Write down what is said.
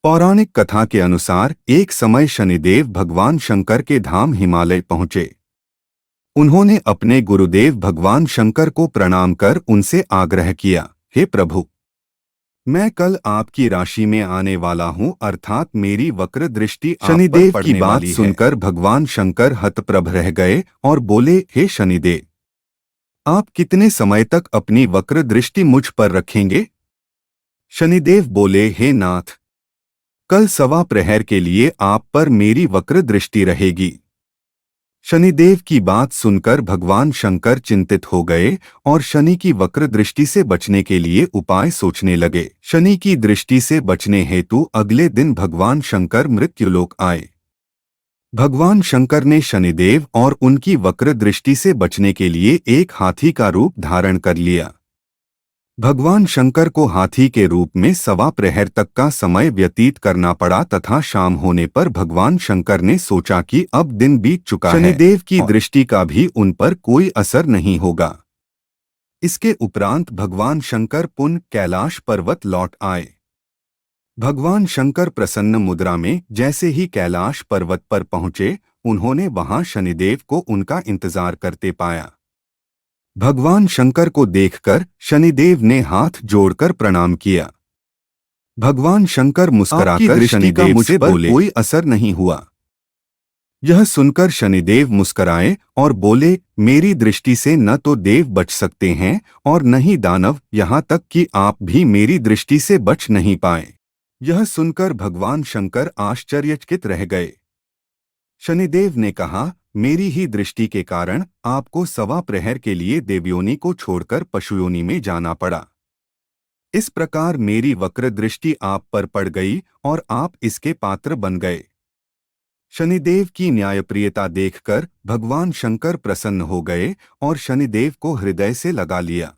पौराणिक कथा के अनुसार एक समय शनिदेव भगवान शंकर के धाम हिमालय पहुंचे। उन्होंने अपने गुरुदेव भगवान शंकर को प्रणाम कर उनसे आग्रह किया, हे प्रभु, मैं कल आपकी राशि में आने वाला हूं, अर्थात मेरी वक्र दृष्टि आप पर शनिदेव की पड़ने बात वाली है। सुनकर भगवान शंकर हतप्रभ रह गए और बोले, हे शनिदेव, आप कितने समय तक अपनी वक्र दृष्टि मुझ पर रखेंगे? शनिदेव बोले, हे नाथ, कल सवा प्रहर के लिए आप पर मेरी वक्र दृष्टि रहेगी। शनिदेव की बात सुनकर भगवान शंकर चिंतित हो गए और शनि की वक्र दृष्टि से बचने के लिए उपाय सोचने लगे। शनि की दृष्टि से बचने हेतु अगले दिन भगवान शंकर मृत्युलोक आए। भगवान शंकर ने शनिदेव और उनकी वक्र दृष्टि से बचने के लिए एक हाथी का रूप धारण कर लिया। भगवान शंकर को हाथी के रूप में सवा प्रहर तक का समय व्यतीत करना पड़ा तथा शाम होने पर भगवान शंकर ने सोचा कि अब दिन बीत चुका है, शनिदेव की दृष्टि का भी उन पर कोई असर नहीं होगा। इसके उपरांत भगवान शंकर पुनः कैलाश पर्वत लौट आए। भगवान शंकर प्रसन्न मुद्रा में जैसे ही कैलाश पर्वत पर पहुंचे, उन्होंने वहां शनिदेव को उनका इंतजार करते पाया। भगवान शंकर को देखकर शनिदेव ने हाथ जोड़कर प्रणाम किया। भगवान शंकर मुस्कुराकर शनिदेव से बोले, कोई असर नहीं हुआ। यह सुनकर शनिदेव मुस्कुराए और बोले, मेरी दृष्टि से न तो देव बच सकते हैं और न ही दानव, यहाँ तक कि आप भी मेरी दृष्टि से बच नहीं पाए। यह सुनकर भगवान शंकर आश्चर्यचकित रह गए। शनिदेव ने कहा, मेरी ही दृष्टि के कारण आपको सवा प्रहर के लिए देवयोनि को छोड़कर पशुयोनि में जाना पड़ा। इस प्रकार मेरी वक्र दृष्टि आप पर पड़ गई और आप इसके पात्र बन गए। शनिदेव की न्यायप्रियता देखकर भगवान शंकर प्रसन्न हो गए और शनिदेव को हृदय से लगा लिया।